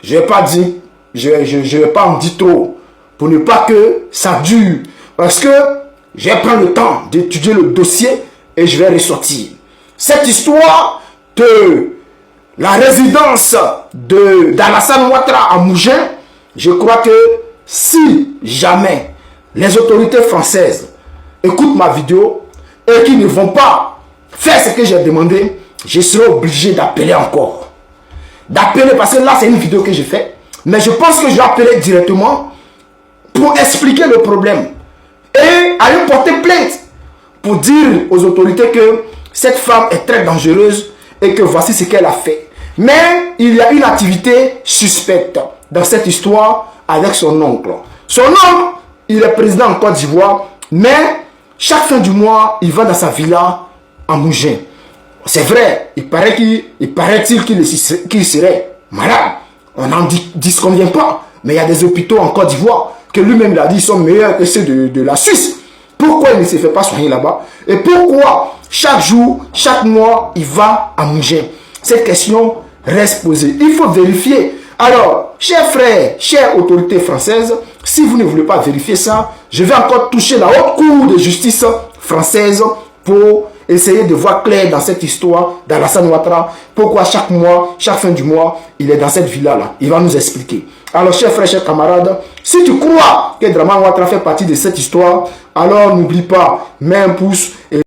S6: je ne vais pas dire, je vais pas en dire trop, pour ne pas que ça dure. Parce que je vais prendre le temps d'étudier le dossier et je vais ressortir. Cette histoire de la résidence d'Alassane Ouattara à Mougins, je crois que si jamais les autorités françaises écoutent ma vidéo et qu'ils ne vont pas faire ce que j'ai demandé, je serai obligé d'appeler encore. D'appeler parce que là c'est une vidéo que j'ai faite. Mais je pense que je vais appeler directement pour expliquer le problème. Et aller porter plainte pour dire aux autorités que cette femme est très dangereuse et que voici ce qu'elle a fait. Mais il y a une activité suspecte dans cette histoire avec son oncle. Son oncle, il est président en Côte d'Ivoire, mais chaque fin du mois, il va dans sa villa à Mougins. C'est vrai, il paraît-il qu'il serait malade. On n'en disconvient pas. Mais il y a des hôpitaux en Côte d'Ivoire que lui-même il a dit sont meilleurs que ceux de la Suisse. Pourquoi il ne se fait pas soigner là-bas? Et pourquoi chaque jour, chaque mois, il va à Mougins? Cette question reste posée. Il faut vérifier. Alors, chers frères, chères autorités françaises, si vous ne voulez pas vérifier ça, je vais encore toucher la haute cour de justice française pour essayer de voir clair dans cette histoire d'Alassane Ouattara. Pourquoi chaque mois, chaque fin du mois, il est dans cette villa-là. Il va nous expliquer. Alors, chers frères, chers camarades, si tu crois que Dramane Ouattara fait partie de cette histoire, alors n'oublie pas, mets un pouce et